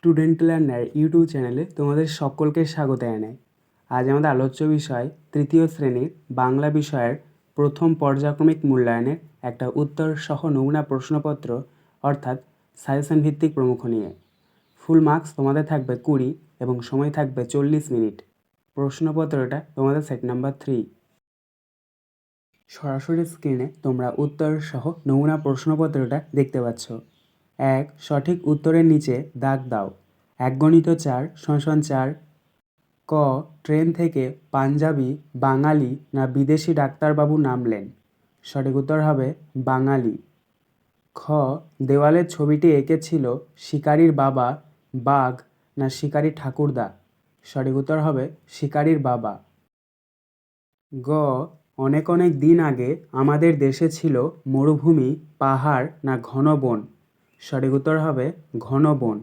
Student learner YouTube চ্যানেলে তোমাদের সকলকে স্বাগত জানাই। আজ আমাদের আলোচ্য বিষয় তৃতীয় শ্রেণীর বাংলা বিষয়ের প্রথম পর্যায়ক্রমিক মূল্যায়নের একটা উত্তর সহ নমুনা প্রশ্নপত্র অর্থাৎ সাজেশন ভিত্তিক প্রমুখ নিয়ে। ফুল মার্কস তোমাদের থাকবে 20 এবং সময় থাকবে 40 মিনিট। প্রশ্নপত্রটা তোমাদের সেট নাম্বার 3। সরাসরি স্ক্রিনে তোমরা উত্তর সহ নমুনা প্রশ্নপত্রটা দেখতে পাচ্ছ। 1. সঠিক উত্তরের নিচে দাগ দাও। 1 × 4 = 4। ক. ট্রেন থেকে পাঞ্জাবি, বাঙালি না বিদেশি ডাক্তারবাবু নামলেন? সঠিক উত্তর হবে বাঙালি। খ. দেওয়ালের ছবিটি এঁকেছিল শিকারির বাবা, বাঘ না শিকারি ঠাকুরদা? সঠিক উত্তর হবে শিকারির বাবা। গ. অনেক অনেক দিন আগে আমাদের দেশে ছিল মরুভূমি, পাহাড় না ঘন বন? সঠিক উত্তর হবে ঘন বন।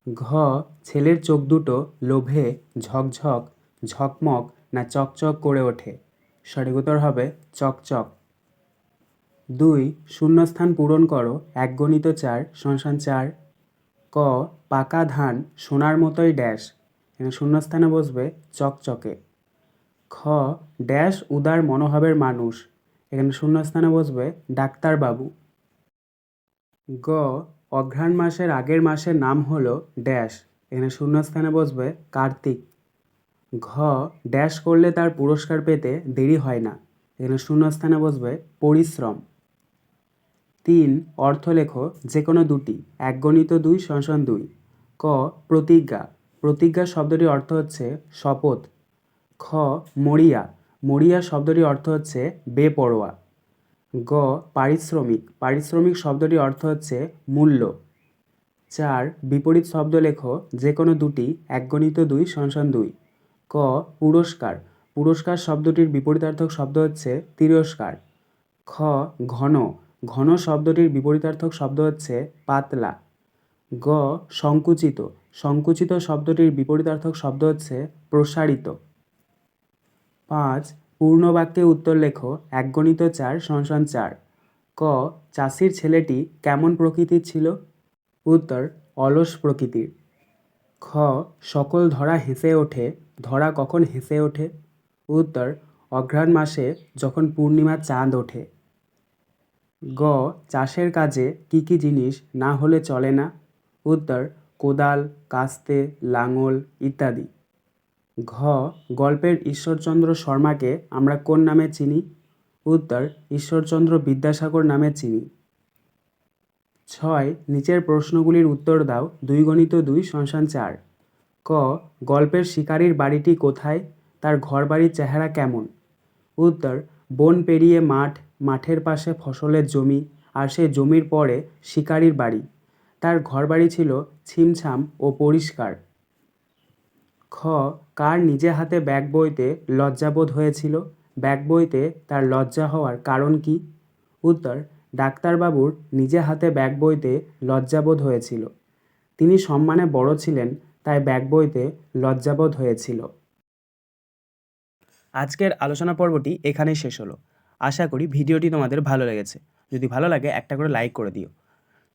ঘ. ছেলের চোখ দুটো লোভে ঝকঝক, ঝকমক না চকচক করে ওঠে? সঠিক উত্তর হবে চকচক। 2. শূন্যস্থান পূরণ করো। 1 × 4 = 4। ক. পাকা ধান সোনার মতোই ড্যাশ, এখানে শূন্যস্থানে বসবে চকচকে। খ. ড্যাশ উদার মনোভাবের মানুষ, এখানে শূন্যস্থানে বসবে ডাক্তারবাবু। গ. অঘ্রাণ মাসের আগের মাসের নাম হলো ড্যাশ, এখানে শূন্যস্থানে বসবে কার্তিক। ঘ. ড্যাশ করলে তার পুরস্কার পেতে দেরি হয় না, এখানে শূন্যস্থানে বসবে পরিশ্রম। 3. অর্থ লেখো যে কোনো দুটি। 1 × 2 = 2। ক. প্রতিজ্ঞা, প্রতিজ্ঞা শব্দটির অর্থ হচ্ছে শপথ। খ. মরিয়া, মরিয়া শব্দটির অর্থ হচ্ছে বেপরোয়া। গ. পারিশ্রমিক, পারিশ্রমিক শব্দটির অর্থ হচ্ছে মূল্য। 4. বিপরীত শব্দ লেখো যে কোনো দুটি। 1 × 2 = 2। ক. পুরস্কার, পুরস্কার শব্দটির বিপরীতার্থক শব্দ হচ্ছে তিরস্কার। খ. ঘন, ঘন শব্দটির বিপরীতার্থক শব্দ হচ্ছে পাতলা। গ. সংকুচিত, সংকুচিত শব্দটির বিপরীতার্থক শব্দ হচ্ছে প্রসারিত। 5. পূর্ণ বাক্যে উত্তর লেখো। 1 × 4 = 4। ক. চাষির ছেলেটি কেমন প্রকৃতির ছিল? উত্তর অলস প্রকৃতির। খ. সকল ধরা হেসে ওঠে, ধরা কখন হেসে ওঠে? উত্তর অঘ্রাণ মাসে যখন পূর্ণিমার চাঁদ ওঠে। গ. চাষের কাজে কি কি জিনিস না হলে চলে না? উত্তর কোদাল, কাস্তে, লাঙল ইত্যাদি। ঘ. গল্পের ঈশ্বরচন্দ্র শর্মাকে আমরা কোন নামে চিনি? উত্তর ঈশ্বরচন্দ্র বিদ্যাসাগর নামে চিনি। 6. নিচের প্রশ্নগুলির উত্তর দাও। 2 × 2 = 4। ক. গল্পের শিকারির বাড়িটি কোথায়? তার ঘরবাড়ির চেহারা কেমন? উত্তর বন পেরিয়ে মাঠ, মাঠের পাশে ফসলের জমি, আর সেই জমির পরে শিকারির বাড়ি। তার ঘরবাড়ি ছিল ছিমছাম ও পরিষ্কার। খ. কার নিজে হাতে ব্যাগ বইতে লজ্জাবোধ হয়েছিল? ব্যাগ বইতে তার লজ্জা হওয়ার কারণ কি? উত্তর ডাক্তারবাবুর নিজে হাতে ব্যাগ বইতে লজ্জাবোধ হয়েছিল। তিনি সম্মানে বড় ছিলেন, তাই ব্যাগ বইতে লজ্জাবোধ হয়েছিল। আজকের আলোচনা পর্বটি এখানেই শেষ হলো। আশা করি ভিডিওটি তোমাদের ভালো লেগেছে। যদি ভালো লাগে একটা করে লাইক করে দিও।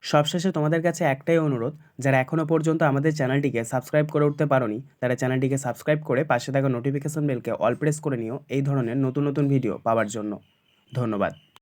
সবশেষে তোমাদের কাছে একটাই অনুরোধ, যারা এখনও পর্যন্ত আমাদের চ্যানেলটিকে সাবস্ক্রাইব করে উঠতে পারোনি, তারা চ্যানেলটিকে সাবস্ক্রাইব করে পাশে থাকা নোটিফিকেশন বেলকে অল প্রেস করে নিও এই ধরনের নতুন নতুন ভিডিও পাওয়ার জন্য। ধন্যবাদ।